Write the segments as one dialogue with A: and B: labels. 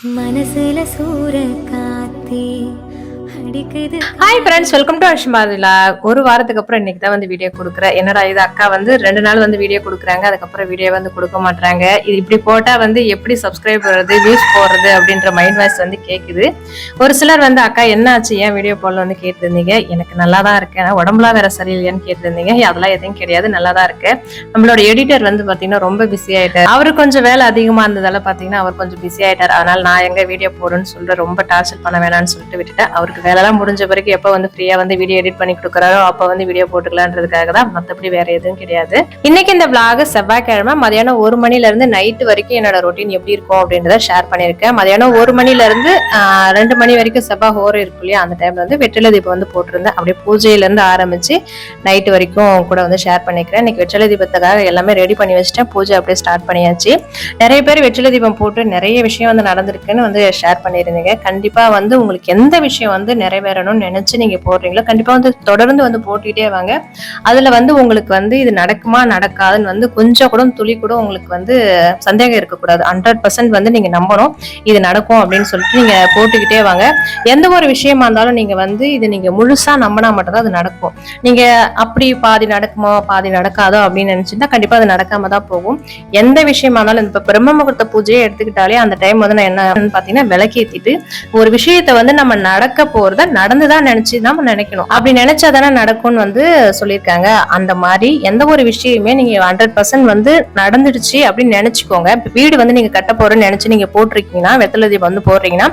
A: மனசுல சூற காத்தே அடிக்குது.
B: ஹாய் ஃப்ரெண்ட்ஸ், வெல்கம் டு அஷ்மாதிலா. ஒரு வாரத்துக்கு அப்புறம் இன்னைக்கு தான் வந்து வீடியோ கொடுக்குறேன். என்னடா இது, அக்கா வந்து 2 நாள் வந்து வீடியோ கொடுக்குறாங்க, அதுக்கப்புறம் வீடியோ வந்து கொடுக்க மாட்டாங்க. இது இப்படி போட்டா வந்து எப்படி சப்ஸ்கிரைப் பண்ணுறது, வியூஸ் போடுறது அப்படின்ற மைண்ட் வாய்ஸ் வந்து கேட்குது. ஒரு சிலர் வந்து அக்கா என்ன ஆச்சு, ஏன் வீடியோ போடல வந்து கேட்டிருந்தீங்க. எனக்கு நல்லா தான் இருக்கேன், உடம்புலாம் வேற சரியில்லையான்னு கேட்டிருந்தீங்க. அதெல்லாம் எதுவும் கிடையாது, நல்லா தான் இருக்கேன். நம்மளோட எடிட்டர் வந்து பாத்தீங்கன்னா ரொம்ப பிஸி ஆயிட்டார். அவரு கொஞ்சம் வேலை அதிகமா இருந்ததால பாத்தீங்கன்னா அவர் கொஞ்சம் பிஸி ஆயிட்டார். அதனால நான் எங்க வீடியோ போடுன்னு சொல்லிட்டு ரொம்ப டார்ச்சர் பண்ண வேணாம்னு சொல்லிட்டு விட்டுட்டேன். அவருக்கு வேலைலாம் முடிஞ்ச பிறகு எப்ப வந்து ஃப்ரீயா வந்து வீடியோ எடிட் பண்ணி கொடுக்குறாரோ அப்ப வந்து வீடியோ போட்டுக்கலான்றதுக்காக தான், மத்தபடி வேற எதுவும் கிடையாது. இன்னைக்கு இந்த vlog செவ்வாய்க்கிழமை மதியானம் 1 மணில இருந்து நைட் வரைக்கும் என்னோட ரொட்டீன் எப்படி இருக்கும் அப்படின்றத ஷேர் பண்ணிருக்கேன். மதியானம் 1 மணில இருந்து 2 மணி வரைக்கும் செவ்வாய் ஹோரம் இருக்கு இல்லையா, அந்த டைம்ல வந்து வெற்றிலை தீபம் வந்து போட்டிருந்தேன். அப்படியே பூஜையில இருந்து ஆரம்பிச்சு நைட் வரைக்கும் கூட வந்து ஷேர் பண்ணிக்கிறேன். இன்னைக்கு வெற்றிலை தீபத்துக்காக எல்லாமே ரெடி பண்ணி வச்சுட்டேன். பூஜை அப்படியே ஸ்டார்ட் பண்ணியாச்சு. நிறைய பேர் வெற்றிலை தீபம் போட்டு நிறைய விஷயம் வந்து நடந்திருக்குன்னு வந்து ஷேர் பண்ணியிருந்தீங்க. கண்டிப்பா வந்து உங்களுக்கு எந்த விஷயம் வந்து நிறைவேறணும்னு நினைச்சு நீங்க போடுறீங்களோ கண்டிப்பா வந்து தொடர்ந்து வந்து போட்டுக்கிட்டே வாங்க. அதுல வந்து உங்களுக்கு வந்து இது நடக்குமா நடக்காதுன்னு வந்து கொஞ்சம் கூட துளி கூட உங்களுக்கு வந்து சந்தேகம் இருக்கக்கூடாது. 100% வந்து நீங்க நம்பணும் இது நடக்கும் அப்படின்னு சொல்லிட்டு நீங்க போட்டுக்கிட்டே வாங்க. எந்த ஒரு விஷயமா இருந்தாலும் நீங்க வந்து இது நீங்க முழுசா நம்பினா மட்டும்தான் அது நடக்கும். நீங்க அப்படி பாதி நடக்குமோ பாதி நடக்காதோ அப்படின்னு நினைச்சுட்டா கண்டிப்பா அது நடக்காம தான் போகும். எந்த விஷயமா இருந்தாலும் இப்ப பிரம்ம முகூர்த்த பூஜையை எடுத்துக்கிட்டாலே அந்த டைம் வந்து நான் என்ன பாத்தீங்கன்னா விளக்கேத்திட்டு ஒரு விஷயத்த வந்து நம்ம நடக்க போறத நடந்துதான் நினைச்சு நம்ம நினைக்கணும். அப்படி நினைச்சாதானே நடக்கும்னு வந்து சொல்லியிருக்காங்க. அந்த மாதிரி எந்த ஒரு விஷயமே நீங்க 100% வந்து நடந்துடுச்சு அப்படின்னு நினைச்சுக்கோங்க. வீடு வந்து நீங்க கட்ட போறேன்னு நினைச்சு நீங்க போட்டிருக்கீங்கன்னா, வெத்தலை தீபம் வந்து போடுறீங்கன்னா,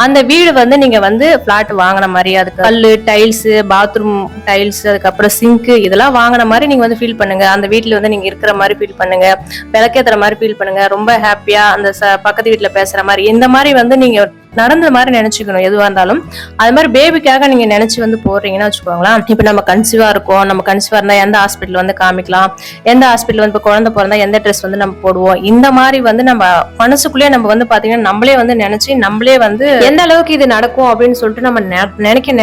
B: அந்த வீடு வந்து நீங்க வந்து பிளாட் வாங்கின மாதிரி, அதுக்கு கல்லு, டைல்ஸ், பாத்ரூம் டைல்ஸ், அதுக்கப்புறம் சிங்க் இதெல்லாம் வாங்கின மாதிரி நீங்க வந்து ஃபீல் பண்ணுங்க. அந்த வீட்டுல வந்து நீங்க இருக்கிற மாதிரி ஃபீல் பண்ணுங்க, விளக்கேத்துற மாதிரி ஃபீல் பண்ணுங்க, ரொம்ப ஹாப்பியா அந்த பக்கத்து வீட்டுல பேசுற மாதிரி இந்த மாதிரி வந்து நீங்க நடந்த மாதிரி நினைச்சுக்கணும். எதுவா இருந்தாலும் அது மாதிரி பேபிக்காக நீங்க நினைச்சு வந்து போடுறீங்கன்னா வச்சுக்கோங்களேன். இப்ப நம்ம கன்சீவா இருக்கோம், நம்ம கன்சீவா இருந்தா எந்த ஹாஸ்பிட்டல் வந்து காமிக்கலாம், எந்த ஹாஸ்பிட்டல் வந்து இப்ப குழந்தை பிறந்தா எந்த ட்ரெஸ் வந்து நம்ம போடுவோம், இந்த மாதிரி வந்து நம்ம மனசுக்குள்ளேயே நம்ம வந்து பாத்தீங்கன்னா நம்மளே வந்து நினைச்சு நம்மளே வந்து எந்த அளவுக்கு இது நடக்கும் அப்படின்னு சொல்லிட்டு நம்ம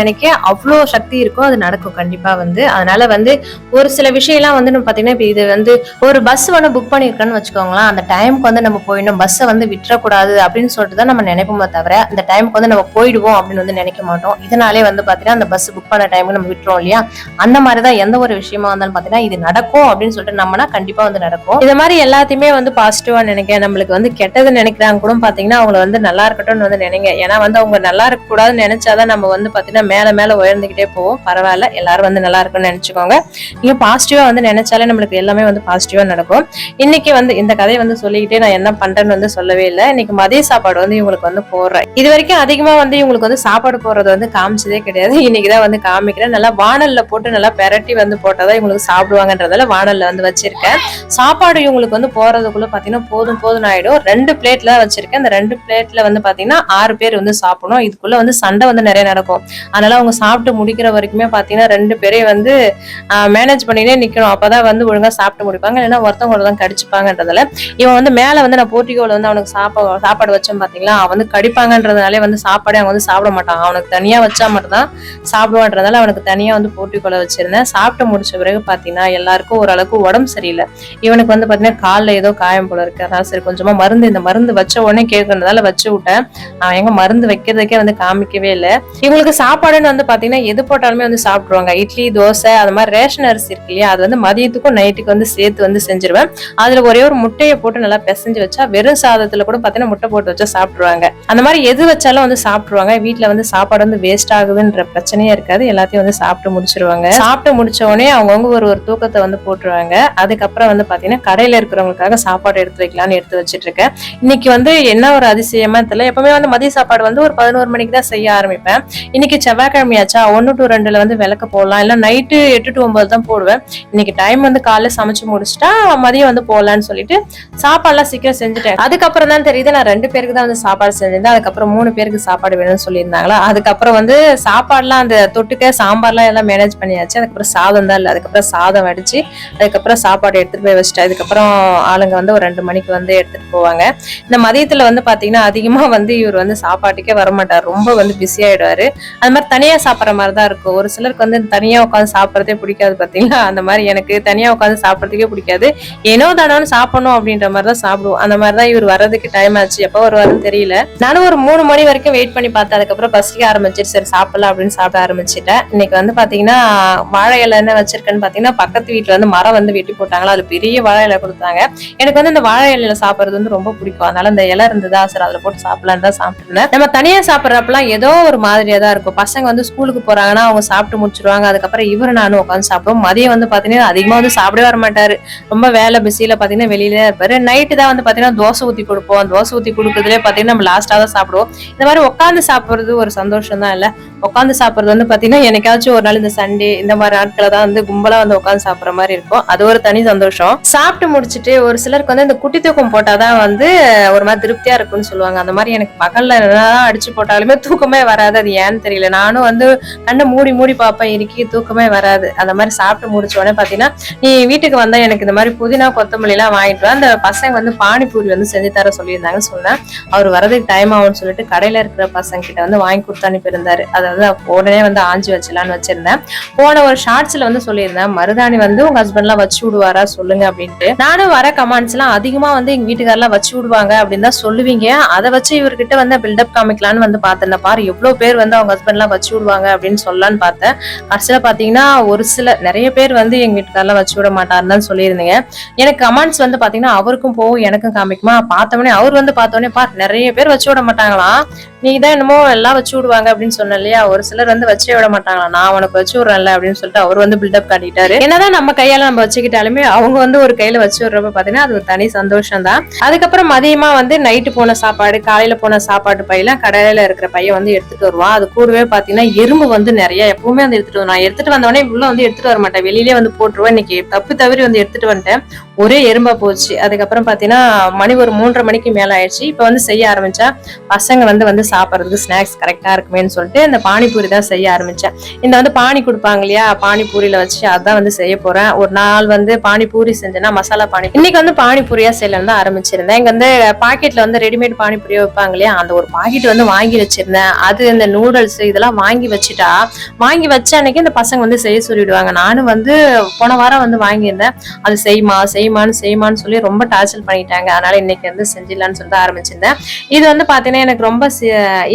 B: நினைக்க அவ்வளோ சக்தி இருக்கும், அது நடக்கும் கண்டிப்பா வந்து. அதனால வந்து ஒரு சில விஷயம்லாம் வந்து நம்ம பாத்தீங்கன்னா இப்ப இது வந்து ஒரு பஸ் வந்து புக் பண்ணிருக்கோன்னு வச்சுக்கோங்களேன், அந்த டைமுக்கு வந்து நம்ம போயிடணும், பஸ்ஸை வந்து விட்டுறக்கூடாது அப்படின்னு சொல்லிட்டு தான் நம்ம நினைப்போமே தவிர அந்த டைமுக்கு வந்து நம்ம போயிடுவோம் அப்படின்னு வந்து நினைக்க மாட்டோம். இதனாலே வந்து பாத்தீங்கன்னா அந்த பஸ் புக் பண்ண டைமுக்கு நம்ம விட்டுறோம் இல்லையா, அந்த மாதிரிதான் எந்த ஒரு விஷயமா இருந்தாலும் பாத்தீங்கன்னா இது நடக்கும் அப்படின்னு சொல்லிட்டு நம்மனா கண்டிப்பா வந்து நடக்கும். இது மாதிரி எல்லாத்தையுமே வந்து பாசிட்டிவா நினைக்க, நம்மளுக்கு வந்து கெட்டது நினைக்கிறாங்க கூட பாத்தீங்கன்னா அவங்களை வந்து நல்லா இருக்கட்டும்னு வந்து நினைங்க. ஏன்னா வந்து அவங்க நல்லா இருக்க கூடாதுன்னு நினைச்சாதான் நம்ம வந்து பாத்தீங்கன்னா மேல மேல உயர்ந்துகிட்டே போவோம். பரவாயில்ல, எல்லாரும் வந்து நல்லா இருக்கும்னு நினைச்சுக்கோங்க. நீங்க பாசிட்டிவா வந்து நினைச்சாலே நம்மளுக்கு எல்லாமே வந்து பாசிட்டிவா நடக்கும். இன்னைக்கு வந்து இந்த கதையை வந்து சொல்லிக்கிட்டே நான் என்ன பண்றேன்னு வந்து சொல்லவே இல்லை. இன்னைக்கு மதிய சாப்பாடு வந்து இவங்களுக்கு வந்து போடுறேன். இது வரைக்கும் அதிகமா வந்து இவங்களுக்கு வந்து சாப்பாடு போடுறது வந்து காமிச்சதே கிடையாது. இன்னைக்குதான் வந்து காமிக்கிறேன். நல்லா வானல்ல போட்டு நல்லா பெரட்டி வந்து போட்டாதான் இவங்களுக்கு சாப்பிடுவாங்கன்றதால வானல்ல வந்து வச்சிருக்கேன். சாப்பாடு இவங்களுக்கு வந்து போறதுக்குள்ள பாத்தீங்கன்னா போதும் ஆயிடும். 2 பிளேட்ல வச்சிருக்கேன். அந்த 2 பிளேட்ல வந்து பாத்தீங்கன்னா 6 பேர் வந்து சாப்பிடணும். இதுக்குள்ள வந்து சண்டை வந்து நிறைய நடக்கும். அதனால அவங்க சாப்பிட்டு முடிக்கிற வரைக்குமே பாத்தீங்கன்னா 2 பேரே வந்து மேனேஜ் பண்ணிட்டே நிக்கணும். அப்பதான் வந்து ஒழுங்கா சாப்பிட்டு முடிப்பாங்க, இல்லைன்னா ஒருத்தவங்க தான் கடிச்சுப்பாங்கன்றதால இவன் வந்து மேல வந்து நான் போர்ட்டிகோல வந்து அவனுக்கு சாப்பாடு வச்சோம் பாத்தீங்களா, அவன் வந்து கடிப்பாங்கன்றதுனாலே வந்து சாப்பாடே அவங்க வந்து சாப்பிட மாட்டான். அவனுக்கு தனியா வச்சா மட்டும் தான் சாப்பிடுவான்றதால அவனுக்கு தனியா வந்து போர்ட்டிகோல வச்சிருந்தேன். சாப்பிட்டு முடிச்ச பிறகு பாத்தீங்கன்னா எல்லாருக்கும் ஓரளவுக்கு உடம்பு சரியில்லை. இவனுக்கு வந்து பாத்தீங்கன்னா காலில் ஏதோ காயம் போல இருக்கு. அதான் சரி கொஞ்சமா இந்த மருந்து வச்ச உடனே கேட்கறதுனால வச்சு விட்டேன். அவன் எங்க மருந்து வைக்கிறதுக்கே வந்து காமிக்கவே இல்லை. இவங்களுக்கு சாப்பாடுன்னு வந்து பாத்தீங்கன்னா எது போட்டாலுமே வந்து சாப்பிடுவாங்க. இட்லி, தோசை, அது மாதிரி ரேஷன் அரிசி இருக்கு இல்லையா, அது வந்து மதியத்துக்கும் நைட்டுக்கு வந்து சேர்த்து வந்து செஞ்சிருவேன். அதுல ஒரே ஒரு முட்டையை போட்டு நல்லா பிசைஞ்சு வச்சா, வெறும் சாதத்துல கூட பாத்தீங்கன்னா முட்டை போட்டு வச்சா சாப்பிடுவாங்க. அந்த மாதிரி எது வச்சாலும் வந்து சாப்பிடுவாங்க. வீட்டுல வந்து சாப்பாடு வந்து வேஸ்ட் ஆகுதுன்ற பிரச்சனையே இருக்காது. எல்லாத்தையும் வந்து சாப்பிட்டு முடிச்சிருவாங்க. சாப்பிட்டு முடிச்ச உடனே அவங்கவுங்க ஒரு தூக்கத்தை வந்து போட்டுருவாங்க. அதுக்கப்புறம் வந்து பாத்தீங்கன்னா கடையில இருக்கிறவங்களுக்காக சாப்பாடு எடுத்து வைக்கலாம்னு எடுத்து வச்சிட்டு இருக்கேன். இன்னைக்கு வந்து என்ன ஒரு அதிசயமா தெரியல, எப்பவுமே வந்து மதிய சாப்பாடு வந்து ஒரு 11 மணிக்கு தான் செய்ய ஆரம்பிப்பேன். இன்னைக்கு செவ்வாய்க்கிழமையாச்சா 1 to 2 வந்து விளக்க போடலாம், இல்ல நைட்டு 8 to 9 தான் போடுவேன். இன்னைக்கு டைம் வந்து காலைல சமைச்சு முடிச்சுட்டா மதியம் வந்து போடலான்னு சொல்லிட்டு சாப்பாடுலாம் சீக்கிரம் செஞ்சுட்டேன். அதுக்கப்புறம் தான் தெரியுது நான் 2 பேருக்கு தான் வந்து சாப்பாடு செஞ்சிருந்தேன். அதுக்கப்புறம் அதுக்கப்புறம் 3 பேருக்கு சாப்பாடு வேணும்னு சொல்லியிருந்தாங்களா. அதுக்கப்புறம் வந்து சாப்பாடுலாம் அந்த தொட்டுக்க சாம்பார்லாம் எல்லாம் மேனேஜ் பண்ணியாச்சு. அதுக்கப்புறம் சாதம் தான் இல்லை, அதுக்கப்புறம் சாதம் வடிச்சு அதுக்கப்புறம் சாப்பாடு எடுத்துட்டு போய் வச்சுட்டு அதுக்கப்புறம் ஆளுங்க வந்து ஒரு 2 மணிக்கு வந்து எடுத்துட்டு போவாங்க. இந்த மதியத்துல வந்து பாத்தீங்கன்னா அதிகமா வந்து இவர் வந்து சாப்பாட்டுக்கே வரமாட்டார், ரொம்ப வந்து பிஸி ஆயிடுவாரு. அது மாதிரி தனியா சாப்பிட்ற மாதிரி தான் இருக்கும். ஒரு சிலருக்கு வந்து தனியா உட்காந்து சாப்பிட்றதே பிடிக்காது பாத்தீங்களா, அந்த மாதிரி எனக்கு தனியா உட்காந்து சாப்பிட்றதுக்கே பிடிக்காது. ஏனோ தானோன்னு சாப்பிடணும் அப்படின்ற மாதிரி தான் சாப்பிடுவோம். அந்த மாதிரி தான் இவர் வர்றதுக்கு டைம் ஆச்சு, எப்போ வருவாருன்னு தெரியல. நானும் ஒரு 3 மணி வரைக்கும் வெயிட் பண்ணி பார்த்தேன். அதுக்கப்புறம் பசிக்க ஆரம்பிச்சிட்டு சரி சாப்பிடலாம் அப்படின்னு சாப்பிட ஆரம்பிச்சுட்டேன். இன்னைக்கு வந்து பாத்தீங்கன்னா வாழை இலை என்ன வச்சிருக்கேன்னு பாத்தீங்கன்னா பக்கத்து வீட்டுல வந்து மரம் வந்து வெட்டி போட்டாங்களா, அது பெரிய வாழை இலை கொடுத்தாங்க. எனக்கு வந்து இந்த வாழை இலையில சாப்பிடுறது வந்து ரொம்ப பிடிக்கும். அதனால இந்த இலை இருந்ததா சரி அதுல போட்டு சாப்பிடலான்னு தான் சாப்பிட்டுருந்தேன். நம்ம தனியா சாப்பிட்றப்பெல்லாம் ஏதோ ஒரு மாதிரியா தான் இருக்கும். பசங்க வந்து ஸ்கூலுக்கு போறாங்கன்னா அவங்க சாப்பிட்டு முடிச்சிருவாங்க. அதுக்கப்புறம் இவரு நானும் உட்காந்து சாப்பிடுவோம். மதியம் வந்து பாத்தீங்கன்னா அதிகமா வந்து சாப்பிடவே வர மாட்டாரு, ரொம்ப வேலை பிஸியில பாத்தீங்கன்னா வெளியில இருப்பாரு. நைட்டு தான் வந்து பாத்தீங்கன்னா தோசை ஊத்தி கொடுப்போம். தோசை ஊத்தி கொடுக்கறதுலேயே பாத்தீங்கன்னா நம்ம லாஸ்டா தான் சாப்பிடுவோம். இந்த மாதிரி உட்காந்து சாப்பிடுறது ஒரு சந்தோஷம் தான். இல்ல உட்காந்து சாப்பிடுறது வந்து பாத்தீங்கன்னா என்னைக்காச்சும் ஒரு நாள் இந்த சண்டே இந்த மாதிரி நாட்களை தான் வந்து கும்பலா வந்து உட்காந்து சாப்பிடுற மாதிரி இருக்கும். அது ஒரு தனி சந்தோஷம். சாப்பிட்டு முடிச்சுட்டு ஒரு சிலருக்கு வந்து இந்த குட்டி தூக்கம் போட்டாதான் வந்து ஒரு மாதிரி திருப்தியா இருக்கும்னு சொல்லுவாங்க. அந்த மாதிரி எனக்கு பகல்ல என்னதான் அடிச்சு போட்டாலுமே தூக்கமே வராது, அது ஏன்னு தெரியல. நானும் வந்து கண்ணை மூடி மூடி பார்ப்பேன், இறுக்கி தூக்கமே வராது. அந்த மாதிரி சாப்பிட்டு முடிச்ச உடனே பாத்தீங்கன்னா நீ வீட்டுக்கு வந்தா எனக்கு இந்த மாதிரி புதினா கொத்தமல்லி எல்லாம் வாங்கிட்டு வா, அந்த பசங்க வந்து பானிபூரி வந்து செஞ்சு தர சொல்லியிருந்தாங்கன்னு சொன்னேன். அவர் வரதுக்கு டைம் ஆகும்னு சொல்லிட்டு கடையில இருக்கிற பசங்க கிட்ட வந்து வாங்கி கொடுத்து அனுப்பியிருந்தாரு. அதாவது உடனே வந்து ஆஞ்சி வச்சலான்னு வச்சிருந்தேன். போன ஒரு ஷார்ட்ஸ்ல வந்து சொல்லியிருந்தேன் மருதாணி வந்து உங்க ஹஸ்பண்ட் எல்லாம் வச்சு விடுவாரா சொல்லுங்க அப்படின்ட்டு. நானும் வர கமெண்ட்ஸ் எல்லாம் அதிகமா வந்து எங்க வீட்டுக்காரெல்லாம் வச்சு விடுவாங்க அப்படின்னு தான் சொல்லுவீங்க, அதை வச்சு இவர்கிட்ட வந்து பில்டப் காமிக்கலான்னு வந்து பார்த்தேன். பாரு எவ்வளவு பேர் வந்து அவங்க ஹஸ்பண்ட் எல்லாம் வச்சு விடுவாங்க அப்படின்னு சொல்லலான்னு பார்த்தேன். கடைசியில பாத்தீங்கன்னா ஒரு சில நிறைய பேர் வந்து எங்க வீட்டுக்காரெல்லாம் வச்சு விட மாட்டாருன்னு தான் சொல்லியிருந்தீங்க. எனக்கு கமெண்ட்ஸ் வந்து பாத்தீங்கன்னா அவருக்கும் போகும் எனக்கும் காமிக்குமா, பார்த்தவொடனே அவர் வந்து பார்த்தோன்னே பாரு நிறைய பேர் வச்சு விட மாட்டாங்களாம், நீ தான் என்னமோ எல்லாம் வச்சு விடுவாங்க அப்படின்னு சொன்ன இல்லையா, ஒரு சிலர் வந்து வச்சே விட மாட்டாங்களா, நான் உனக்கு வச்சு விடுறேன்ல அப்படின்னு சொல்லிட்டு அவர் வந்து பில்டப் காட்டிட்டாரு. என்னதான் நம்ம கையால நம்ம வச்சுக்கிட்டாலுமே அவங்க வந்து ஒரு கையில வச்சு விடுறப்ப பாத்தீங்கன்னா அது ஒரு தனி சந்தோஷம் தான். அதுக்கப்புறம் மதியமா வந்து நைட்டு போன சாப்பாடு காலையில போன சாப்பாடு பையெல்லாம் கடையில இருக்கிற பையன் வந்து எடுத்துட்டு வருவான். அது கூடவே பாத்தீங்கன்னா எறும்பு வந்து நிறைய எப்பவுமே வந்து எடுத்துட்டு வருவான். நான் எடுத்துட்டு வந்தவொடனே உள்ள வந்து எடுத்துட்டு வர மாட்டேன், வெளியிலே வந்து போட்டுருவேன். இன்னைக்கு தப்பு தவறி வந்து எடுத்துட்டு வந்துட்டேன், ஒரே எறும்பா போச்சு. அதுக்கப்புறம் பாத்தீங்கன்னா மணி ஒரு 3:30 மணிக்கு மேல ஆயிடுச்சு. இப்ப வந்து செய்ய ஆரம்பிச்சா பசங்க வந்து சாப்பிட்றதுக்கு ஸ்நாக்ஸ் கரெக்டா இருக்குமேன்னு சொல்லிட்டு இந்த பானிபூரி தான் செய்ய ஆரம்பிச்சேன். இந்த வந்து பானி கொடுப்பாங்க இல்லையா, பானிபூரியில வச்சு அதான் வந்து செய்ய போறேன். ஒரு நாள் வந்து பானிபூரி செஞ்சேன்னா மசாலா பானி, இன்னைக்கு வந்து பானிபூரியா செய்யலாம் தான் ஆரம்பிச்சிருந்தேன். இங்க வந்து பாக்கெட்ல வந்து ரெடிமேட் பானிபூரியா வைப்பாங்க இல்லையா, அந்த ஒரு பாக்கெட் வந்து வாங்கி வச்சிருந்தேன். அது இந்த நூடுல்ஸ் இதெல்லாம் வாங்கி வச்சுட்டா வாங்கி வச்ச அன்னைக்கு இந்த பசங்க வந்து செய்ய சொல்லிடுவாங்க. நானும் வந்து போன வாரம் வந்து வாங்கியிருந்தேன், அது செய்யுமான்னு சொல்லி ரொம்ப டார்ச்சர் பண்ணிட்டாங்க. அதனால இன்னைக்கு வந்து செஞ்சிடலான்னு சொல்லிட்டு ஆரம்பிச்சிருந்தேன். இது வந்து பாத்தீங்கன்னா எனக்கு ரொம்ப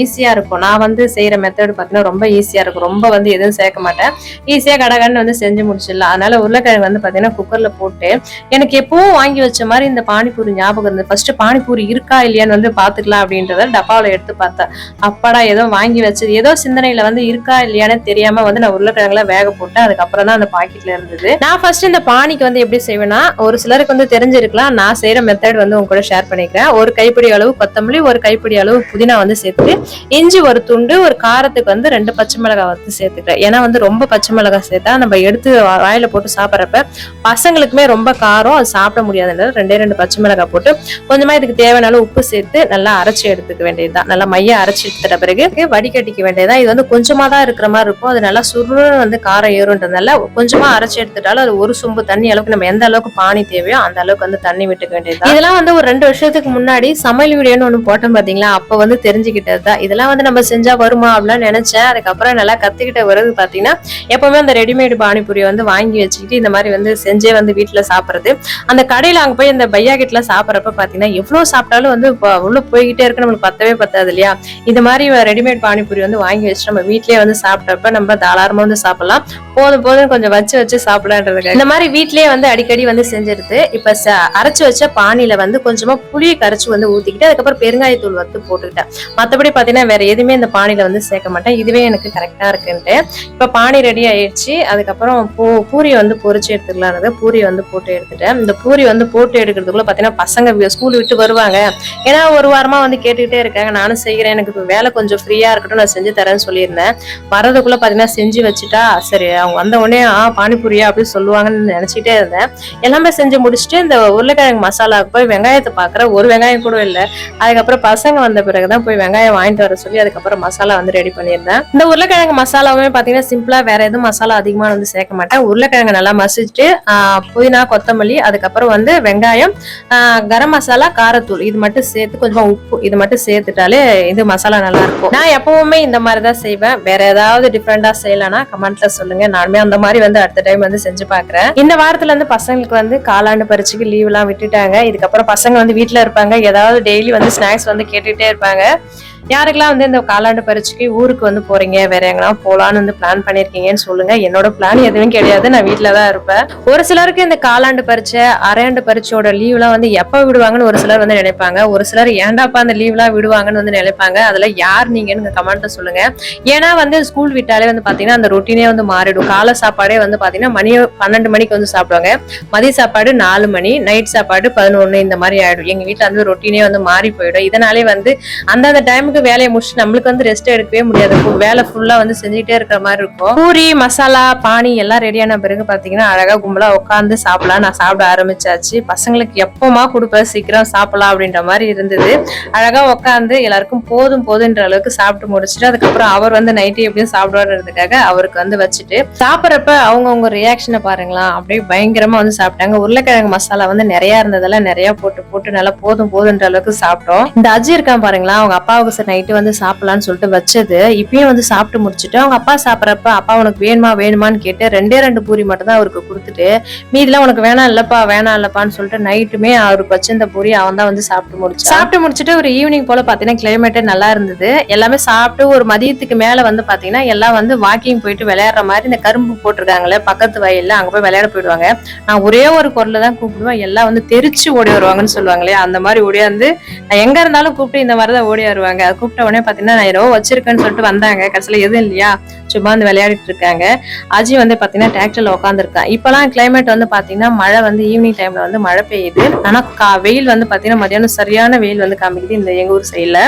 B: ஈஸியா இருக்கும். நான் வந்து செய்யற மெத்தட் பாத்தீங்கன்னா ரொம்ப ஈஸியா இருக்கும், ரொம்ப வந்து எதுவும் சேர்க்க மாட்டேன், ஈஸியா கடகன்னு வந்து செஞ்சு முடிச்சிடலாம். அதனால உருளைக்கிழங்கு வந்து பாத்தீங்கன்னா குக்கர்ல போட்டு எனக்கு எப்பவும் வாங்கி வச்ச மாதிரி இந்த பானிபூரி ஞாபகம் இருந்தது. ஃபர்ஸ்ட் பானிபூரி இருக்கா இல்லையான்னு வந்து பாத்துக்கலாம் அப்படின்றத டப்பாவில எடுத்து பார்த்தேன். அப்பாடா ஏதோ வாங்கி வச்சது ஏதோ சிந்தனையில வந்து இருக்கா இல்லையான்னு தெரியாம வந்து நான் உருளைக்கிழங்குல வேக போட்டேன். அதுக்கப்புறம் தான் அந்த பாக்கெட்ல இருந்தது. நான் ஃபர்ஸ்ட் இந்த பானிக்கு வந்து எப்படி செய்வேன்னா, ஒரு சிலருக்கு வந்து தெரிஞ்சிருக்கலாம், நான் செய்யற மெத்தட் வந்து உங்க கூட ஷேர் பண்ணிக்கிறேன். ஒரு கைப்பிடி அளவு கொத்தமல்லி, ஒரு கைப்பிடி அளவு புதினா வந்து சேர்த்து, இஞ்சி ஒரு துண்டு, ஒரு காரத்துக்கு வந்து 2 பச்சை மிளகாய் வந்து சேர்த்துக்கிறேன். ஏன்னா வந்து ரொம்ப பச்சை மிளகாய் சேர்த்தா நம்ம எடுத்து வாயில போட்டு சாப்பிட்றப்ப பசங்களுக்குமே ரொம்ப காரம், அது சாப்பிட முடியாதுன்றது 2 பச்சை மிளகாய் போட்டு கொஞ்சமா இதுக்கு தேவையான உப்பு சேர்த்து நல்லா அரைச்சி எடுத்துக்க வேண்டியதுதான். நல்லா மைய அரைச்சி எடுத்துட்ட பிறகு வடிகட்டிக்க வேண்டியதுதான். இது வந்து கொஞ்சமா தான் இருக்கிற மாதிரி இருக்கும், அது நல்லா சுருன்னு வந்து காரம் ஏறுன்றதுனால கொஞ்சமா அரைச்சி எடுத்துட்டாலும் அது ஒரு சொம்பு தண்ணி அளவுக்கு நம்ம எந்த அளவுக்கு பானி தேவையோ அந்த அளவுக்கு வந்து தண்ணி விட்டுக்க வேண்டியது. இதெல்லாம் வந்து ஒரு 2 வருஷத்துக்கு முன்னாடி சமையல் வீடியோன்னு ஒண்ணு போட்டோம் பாத்தீங்களா, அப்ப வந்து தெரிஞ்சுக்கிட்டதுதான். இதெல்லாம் வந்து நம்ம செஞ்சா வருமா அப்படின்னு நினைச்சேன். அதுக்கப்புறம் நல்லா கத்துக்கிட்ட பிறகு பாத்தீங்கன்னா எப்பவுமே அந்த ரெடிமேட் பானிபூரியை வந்து வாங்கி வச்சுக்கிட்டு இந்த மாதிரி வந்து செஞ்சே வந்து வீட்டுல சாப்பிடுறது. அந்த கடையில அங்க போய் இந்த பையா கிட்ட சாப்பிட்றப்ப பாத்தீங்கன்னா எவ்வளவு சாப்பிட்டாலும் வந்து உள்ள போய்கிட்டே இருக்கு, நம்மளுக்கு பத்தவே பத்தாது இல்லையா. இந்த மாதிரி ரெடிமேட் பானிபூரி வந்து வாங்கி வச்சு நம்ம வீட்லயே வந்து சாப்பிட்டப்ப நம்ம தாராளமா வந்து சாப்பிடலாம், போதும் கொஞ்சம் வச்சு சாப்பிடலான்றது. இந்த மாதிரி வீட்லயே வந்து அடிக்கடி வந்து செஞ்சிருது. இப்ப அரைச்சு வச்ச பானில வந்து கொஞ்சமா புளியை கரைச்சு வந்து ஊத்திக்கிட்டு அதுக்கப்புறம் பெருங்காயத்தூள் வந்து போட்டுக்கிட்டேன். மத்தபடி பாத்தீங்கன்னா வேற எதுவுமே இந்த பானில வந்து சேர்க்க மாட்டேன், இதுவே எனக்கு கரெக்டா இருக்குன்ட்டு. இப்ப பானி ரெடி ஆயிடுச்சு. அதுக்கப்புறம் பூரியை வந்து பொரிச்சு எடுத்துக்கலான்னு பூரியை வந்து போட்டு எடுத்துட்டேன். இந்த பூரி வந்து போட்டு எடுக்கிறதுக்குள்ள பாத்தீங்கன்னா பசங்க ஸ்கூல் விட்டு வருவாங்க. ஏன்னா ஒரு வாரமா வந்து கேட்டுக்கிட்டே இருக்காங்க, நானும் செய்யறேன், எனக்கு வேலை கொஞ்சம் ஃப்ரீயா இருக்கட்டும், நான் செஞ்சு தரேன்னு சொல்லியிருந்தேன். வரதுக்குள்ள பாத்தீங்கன்னா செஞ்சு வச்சுட்டா சரி அவங்க வந்த உடனே பானிபூரியா அப்படின்னு சொல்லுவாங்கன்னு நினைச்சிட்டே இருந்தேன். எல்லாமே செஞ்சு முடிச்சுட்டு இந்த உருளைக்கிழங்கு மசாலாவுக்கு போய் வெங்காயத்தை பாக்குறேன், ஒரு வெங்காயம் கூட இல்லை. அதுக்கப்புறம் பசங்க வந்த பிறகு பிறகுதான் போய் வெங்காயம் வாங்கிட்டு வர சொல்லி அதுக்கப்புறம் மசாலா வந்து ரெடி பண்ணியிருந்தேன். இந்த உருளைக்கிழங்கு மசாலாவுமே பாத்தீங்கன்னா சிம்பிளா வேற எதுவும் மசாலா அதிகமா வந்து சேர்க்க மாட்டேன். உருளைக்கிழங்கு நல்லா மசிச்சுட்டு புதினா கொத்தமல்லி அதுக்கப்புறம் வந்து வெங்காயம் கரம் மசாலா காரத்தூள் இது மட்டும் சேர்த்து கொஞ்சமா உப்பு இது மட்டும் சேர்த்துட்டாலே இது மசாலா நல்லா இருக்கும். நான் எப்பவுமே இந்த மாதிரிதான் செய்வேன். வேற ஏதாவது டிஃப்ரெண்டா செய்யலாம்னா கமெண்ட்ல சொல்லுங்க. நானுமே அந்த மாதிரி வந்து அடுத்த டைம் வந்து செஞ்சு பாக்குறேன். இந்த வாரத்துல இருந்து பசங்களுக்கு வந்து காலாண்டு பரீட்சைக்கு லீவ் எல்லாம் விட்டுட்டாங்க. இதுக்கப்புறம் பசங்க வந்து வீட்டுல இருப்பாங்க. ஏதாவது டெய்லி வந்து ஸ்நாக்ஸ் வந்து கேட்டுட்டே இருப்பாங்க. யாருக்கெல்லாம் வந்து இந்த காலாண்டு பரீட்சைக்கு ஊருக்கு வந்து போறீங்க, வேற எங்கன்னா போலான்னு வந்து பிளான் பண்ணிருக்கீங்கன்னு சொல்லுங்க. என்னோட பிளான் எதுவும் கிடையாது, நான் வீட்டுலதான் இருப்பேன். ஒரு சிலருக்கு இந்த காலாண்டு பரீட்சை அரையாண்டு பரீட்சையோட லீவ் எல்லாம் வந்து எப்ப விடுவாங்கன்னு ஒரு சிலர் வந்து நினைப்பாங்க. ஒரு சிலர் ஏண்டாப்பா அந்த லீவ் எல்லாம் விடுவாங்கன்னு வந்து நினைப்பாங்க. அதுல யார் நீங்கன்னு கமெண்ட்ல சொல்லுங்க. ஏன்னா வந்து ஸ்கூல் விட்டாலே வந்து பாத்தீங்கன்னா அந்த ரொட்டீனே வந்து மாறிடும். காலை சாப்பாடே வந்து பாத்தீங்கன்னா 12 மணிக்கு வந்து சாப்பிடுவாங்க. மதிய சாப்பாடு 4 மணி, நைட் சாப்பாடு 11 இந்த மாதிரி ஆயிடும். எங்க வீட்டுல வந்து ரொட்டீனே வந்து மாறி போயிடும். இதனாலே வந்து அந்தந்த டைமுக்கு வேலையை முடிச்சு நம்மளுக்கு வந்து ரெஸ்ட் எடுக்கவே முடியாது. வேலை ஃபுல்லா வந்து செஞ்சுட்டே இருக்கிற மாதிரி இருக்கும். பூரி மசாலா பானி எல்லாம் ரெடியான பிறகு பாத்தீங்கன்னா அழகா கும்பலா உட்காந்து சாப்பிடலாம். நான் சாப்பிட ஆரம்பிச்சாச்சு. பசங்களுக்கு எப்பமா கொடுப்பேன் சீக்கிரம் சாப்பிடலாம் அப்படின்ற மாதிரி இருந்தது. அழகா உட்காந்து எல்லாருக்கும் போதும் போதுன்ற அளவுக்கு சாப்பிட்டு முடிச்சுட்டு அதுக்கப்புறம் அவர் வந்து நைட்டு எப்படியும் சாப்பிடுவாருன்றதுக்காக அவருக்கு வந்து வச்சுட்டு சாப்பிட்றப்ப அவங்கவுங்க ரியாக்ஷனை பாருங்களா, அப்படியே பயங்கரமா வந்து சாப்பிட்டாங்க. உருளைக்கிழங்கு மசாலா வந்து நிறைய இருந்ததெல்லாம் நிறைய போட்டு நல்லா போதும் போதுன்ற அளவுக்கு சாப்பிட்டோம். இந்த அஜி இருக்கான் பாருங்களா, அவங்க அப்பாவுக்கு நைட்டு வந்து சாப்பிடலான்னு சொல்லிட்டு வச்சது இப்பயும் வந்து சாப்பிட்டு முடிச்சுட்டு அவங்க அப்பா சாப்பிட்றப்ப அப்பா உனக்கு வேணுமான்னு கேட்டு 2 பூரி மட்டும் தான் அவருக்கு கொடுத்துட்டு மீதிலாம் உனக்கு வேணாம் இல்லப்பான்னு சொல்லிட்டு நைட்டுமே அவருக்கு வச்சிருந்த பூரி அவன் தான் வந்து சாப்பிட்டு முடிச்சுட்டு ஒரு ஈவினிங் போல பாத்தீங்கன்னா கிளைமேட்டே நல்லா இருந்தது. எல்லாமே சாப்பிட்டு ஒரு மதியத்துக்கு மேல வந்து பாத்தீங்கன்னா எல்லாம் வந்து வாக்கிங் போயிட்டு விளையாடுற மாதிரி இந்த கரும்பு போட்டிருக்காங்களே பக்கத்து வயல்ல அங்க போய் விளையாட போயிடுவாங்க. நான் ஒரே ஒரு குரல்ல தான் கூப்பிடுவேன். எல்லாம் வந்து தெரிச்சு ஓடி வருவாங்கன்னு சொல்லுவாங்களே அந்த மாதிரி ஓடியாந்து நான் எங்க இருந்தாலும் கூப்பிட்டு இந்த மாதிரிதான் ஓடி வருவாங்க. கூப்பிட்ட உடனே பாத்தீங்கன்னா நான் ஏதோ வச்சிருக்கேன்னு சொல்லிட்டு வந்தாங்க. கடைசியில எதுவும் இல்லையா, சும்மா வந்து விளையாடிட்டு இருக்காங்க. அஜி வந்து பாத்தீங்கன்னா டிராக்டர்ல உட்காந்துருக்கான். இப்பெல்லாம் கிளைமேட் வந்து பாத்தீங்கன்னா மழை வந்து ஈவினிங் டைம்ல வந்து மழை பெய்யுது. ஆனா வெயில் வந்து பாத்தீங்கன்னா மதியானம் சரியான வெயில் வந்து காமிக்குது இந்த எங்க ஊர் சைட்ல.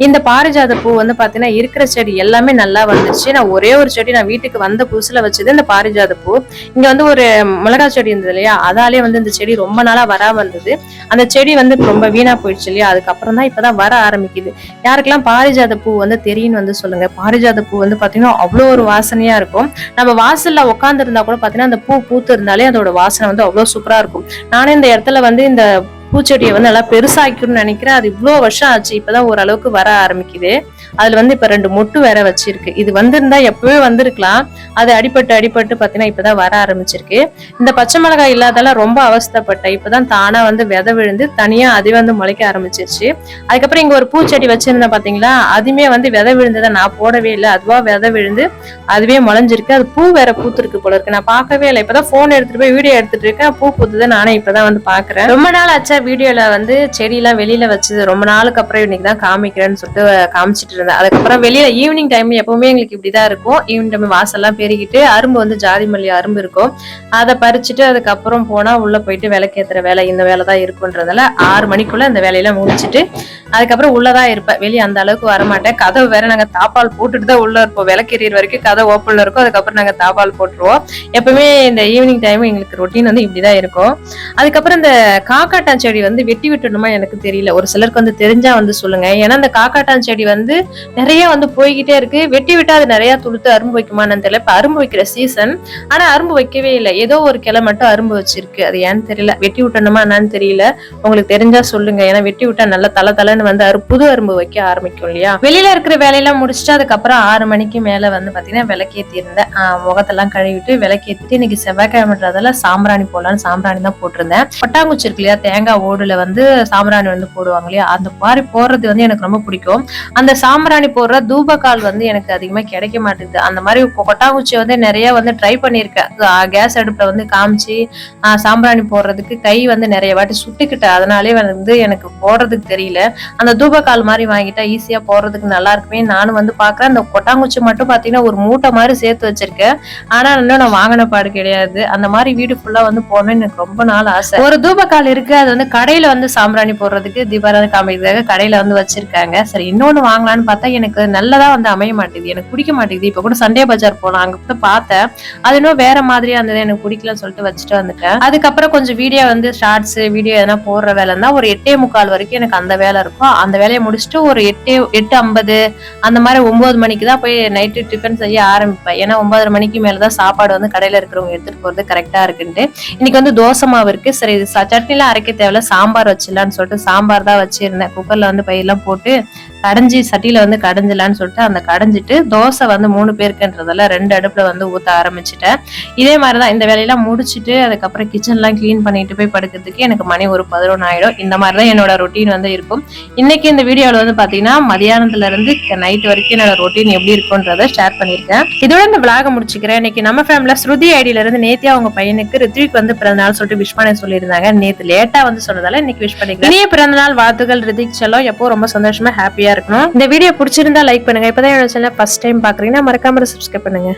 B: இந்த பாரிஜாத பூ வந்து பாத்தீங்கன்னா இருக்கிற செடி எல்லாமே நல்லா வந்துருச்சு. நான் ஒரே ஒரு செடி நான் வீட்டுக்கு வந்த புதுசுல வச்சது இந்த பாரிஜாத பூ. இங்க வந்து ஒரு மிளகா செடி இருந்தது இல்லையா, அதாலே வந்து இந்த செடி ரொம்ப நாளா வராம இருந்தது. அந்த செடி வந்து ரொம்ப வீணா போயிடுச்சு இல்லையா, அதுக்கப்புறம் தான் இப்பதான் வர ஆரம்பிக்குது. யாருக்கெல்லாம் பாரிஜாத பூ வந்து தெரியும்னு வந்து சொல்லுங்க. பாரிஜாத பூ வந்து பாத்தீங்கன்னா அவ்வளோ ஒரு வாசனையா இருக்கும். நம்ம வாசல்ல உட்கார்ந்து இருந்தா கூட பாத்தீங்கன்னா அந்த பூ பூத்து இருந்தாலே அதோட வாசனை வந்து அவ்வளவு சூப்பரா இருக்கும். நானே இந்த இடத்துல வந்து இந்த பூச்செடியை வந்து நல்லா பெருசாக்கணும்னு நினைக்கிறேன். அது இவ்வளவு வருஷம் ஆச்சு, இப்பதான் ஓரளவுக்கு வர ஆரம்பிக்குது. அதுல வந்து இப்ப 2 மொட்டு வேற வச்சிருக்கு. இது வந்திருந்தா எப்பவே வந்திருக்கலாம். அது அடிபட்டு பாத்தீங்கன்னா இப்பதான் வர ஆரம்பிச்சிருக்கு. இந்த பச்சை மிளகாய் இல்லாதெல்லாம் ரொம்ப அவஸ்தைப்பட்டேன். இப்பதான் தானா வந்து விதை விழுந்து தனியா அது வந்து முளைக்க ஆரம்பிச்சிருச்சு. அதுக்கப்புறம் இங்க ஒரு பூச்செடி வச்சிருந்தேன் பாத்தீங்களா, அதுமே வந்து விதை விழுந்ததை நான் போடவே இல்லை. அதுவா விதை விழுந்து அதுவே முளைஞ்சிருக்கு. அது பூ வேற பூத்துருக்கு போல இருக்கு. நான் பார்க்கவே இல்லை. இப்பதான் போன் எடுத்துட்டு போய் வீடியோ எடுத்துட்டு இருக்கேன். பூ பூத்துதை நானே இப்பதான் வந்து பாக்குறேன். ரொம்ப நாள் ஆச்சா வீடியோல வந்து செடி எல்லாம் வெளியில வச்சது. ரொம்ப நாளுக்கு அப்புறம் இன்னைக்கு தான் காமிக்கிறேன்னு சொல்லிட்டு காமிச்சிட்டு இருந்தேன். அதுக்கப்புறம் வெளியில ஈவினிங் டைம் எப்பவுமே எங்களுக்கு இப்படிதான் இருக்கும். ஈவினிங் டைம் வாசல்லாம் பெருகிட்டு அரும்பு வந்து ஜாதி மல்லி அரும்பு இருக்கும். அதை பறிச்சுட்டு அதுக்கப்புறம் போனா உள்ள போயிட்டு விளக்கேத்துற வேலை இந்த வேலை தான் இருக்குன்றதால 6 மணிக்குள்ள இந்த வேலையெல்லாம் முடிச்சுட்டு அதுக்கப்புறம் உள்ளதான் இருப்பேன். வெளியே அந்த அளவுக்கு வரமாட்டேன். கதவு வேற நாங்க தாப்பால் போட்டுட்டு தான் உள்ள இருப்போம். விளக்கெறியற வரைக்கும் கதை ஓப்பன்ல இருக்கும். அதுக்கப்புறம் நாங்க தாப்பால் போட்டுருவோம். எப்பவுமே இந்த ஈவினிங் டைம் எங்களுக்கு ரொட்டீன் வந்து இப்படிதான் இருக்கும். அதுக்கப்புறம் இந்த காக்காட்டான் செடி வந்து வெட்டி விட்டுணுமா எனக்கு தெரியல. ஒரு சிலருக்கு வந்து தெரிஞ்சா வந்து சொல்லுங்க. ஏன்னா இந்த காக்காட்டான் செடி வந்து நிறைய வந்து போய்கிட்டே இருக்கு. வெட்டி விட்டா அது நிறைய துளுத்து அரும்பு வைக்குமான்னு தெரியல. இப்ப அரும்பு வைக்கிற சீசன், ஆனா அரும்பு வைக்கவே இல்லை. ஏதோ ஒரு கிளை மட்டும் அரும்பு வச்சிருக்கு. அது ஏன்னு தெரியல. வெட்டி விட்டணுமா என்னன்னு தெரியல. உங்களுக்கு தெரிஞ்சா சொல்லுங்க. ஏன்னா வெட்டி விட்டா நல்லா தலை வந்து புது அரும்பு வைக்க ஆரம்பிக்கும் இல்லையா. வெளியில இருக்கிற வேலையெல்லாம் முடிச்சுட்டு அதுக்கப்புறம் 6 மணிக்கு மேல வந்து பாத்தீங்கன்னா விளக்கேத்தி இருந்தேன். முகத்தெல்லாம் கழுவிட்டு விளக்கேத்திட்டு இன்னைக்கு செவ்வாய்க்கிழமைன்றதால சாம்பிராணி போடலான்னு சாம்பிராணி தான் போட்டிருந்தேன். பட்டாங்குச்சி இருக்கு இல்லையா, தேங்காய் ஓடுல வந்து சாம்பிராணி வந்து போடுவாங்க இல்லையா, அந்த மாதிரி போடுறது வந்து எனக்கு ரொம்ப பிடிக்கும். அந்த சாம்பிராணி போடுற தூபக்கால் வந்து எனக்கு அதிகமா கிடைக்க மாட்டேங்குது. அந்த மாதிரி கொட்டாங்குச்சி வந்து நிறைய வந்து ட்ரை பண்ணிருக்கேன். கேஸ் அடுப்புல வந்து காமிச்சு சாம்பிராணி போடுறதுக்கு கை வந்து நிறைய வாட்டி சுட்டுக்கிட்டேன். அதனாலே வந்து எனக்கு போடுறதுக்கு தெரியல. அந்த தூபக்கால் மாதிரி வாங்கிட்டா ஈஸியா போடுறதுக்கு நல்லா இருக்குமே நானும் வந்து பாக்குறேன். அந்த கொட்டாங்குச்சி மட்டும் பாத்தீங்கன்னா ஒரு மூட்டை மாதிரி சேர்த்து வச்சிருக்கேன். ஆனா இன்னும் நான் வாங்கின பாடு கிடையாது. அந்த மாதிரி வீடு ஃபுல்லா வந்து போகணும்னு எனக்கு ரொம்ப நாள் ஆசை. ஒரு தூபக்கால் இருக்கு, அது வந்து கடையில வந்து சாம்பிராணி போடுறதுக்கு தீபாராதனை காமிக்கிறதுக்காக கடையில வந்து வச்சிருக்காங்க. சரி இன்னொன்னு வாங்கலாம்னு பார்த்தா எனக்கு நல்லதா வந்து அமைய மாட்டேங்குது, எனக்கு பிடிக்க மாட்டேங்குது. இப்ப கூட சண்டே பஜார் போலாம், அங்க கூட பார்த்தேன், அது இன்னும் வேற மாதிரியா இருந்தது, எனக்கு பிடிக்கலன்னு சொல்லிட்டு வச்சுட்டு வந்துட்டேன். அதுக்கப்புறம் கொஞ்சம் வீடியோ வந்து ஷார்ட்ஸ் வீடியோ எதனா போடுற வேலை இருந்தா ஒரு 8:45 வரைக்கும் எனக்கு அந்த வேலை இருக்கும். அந்த வேலையை முடிச்சுட்டு ஒரு 8:50 அந்த மாதிரி 9 மணிக்கு தான் போய் நைட்டு டிஃபன் செய்ய ஆரம்பிப்பேன். ஏன்னா 9:30 மணிக்கு மேலதான் சாப்பாடு வந்து கடையில இருக்கிறவங்க எடுத்துட்டு போறது கரெக்டா இருக்குன்ட்டு. இன்னைக்கு வந்து தோசை மாவு இருக்கு, சரி சட்னிலாம் அரைக்க தேவையில்ல, சாம்பார் வச்சிடலான்னு சொல்லிட்டு சாம்பார் தான் வச்சிருந்தேன். குக்கர்ல வந்து பையெல்லாம் போட்டு கடைஞ்சி சட்டியில வந்து கடைஞ்சலான்னு சொல்லிட்டு அந்த கடைஞ்சிட்டு தோசை வந்து 3 பேருக்குன்றதால 2 அடுப்புல வந்து ஊத்த ஆரம்பிச்சுட்டேன். இதே மாதிரிதான் இந்த வேலையெல்லாம் முடிச்சுட்டு அதுக்கப்புறம் கிச்சன் எல்லாம் கிளீன் பண்ணிட்டு போய் படுக்கிறதுக்கு எனக்கு மணி ஒரு 11 ஆயிடும். இந்த மாதிரிதான் என்னோட ரொட்டீன் வந்து இருக்கும். இன்னைக்கு இந்த வீடியோல வந்து பாத்தீங்கன்னா மதியானத்துல இருந்து நைட் வரைக்கும் என்னோட ரொட்டீன் எப்படி இருக்கும்ன்றத ஷேர் பண்ணிருக்கேன். இதோட இந்த விளாக முடிச்சுக்கிறேன். இன்னைக்கு நம்ம ஃபேமிலில ஸ்ருதி ஐடியில இருந்து நேத்தியா அவங்க பையனுக்கு ரித்விக் வந்து பிறந்தநாள் சொல்லிட்டு விஷ் பண்ண சொல்லியிருந்தாங்க. நேத்து லேட்டா வந்து சொன்னதால இன்னைக்கு விஷ் பண்ணிக்கிறேன். இனிய பிறந்தநாள் வாழ்த்துக்கள் ரித்திக் செல்லம், எப்போ ரொம்ப சந்தோஷமா ஹாப்பியா இருக்கணும். இந்த வீடியோ பிடிச்சிருந்தா லைக் பண்ணுங்க. இப்பதான் என்னோட சேனல் ஃபர்ஸ்ட் டைம் பாக்குறீங்கன்னா மறக்காம சப்ஸ்கிரைப் பண்ணுங்க.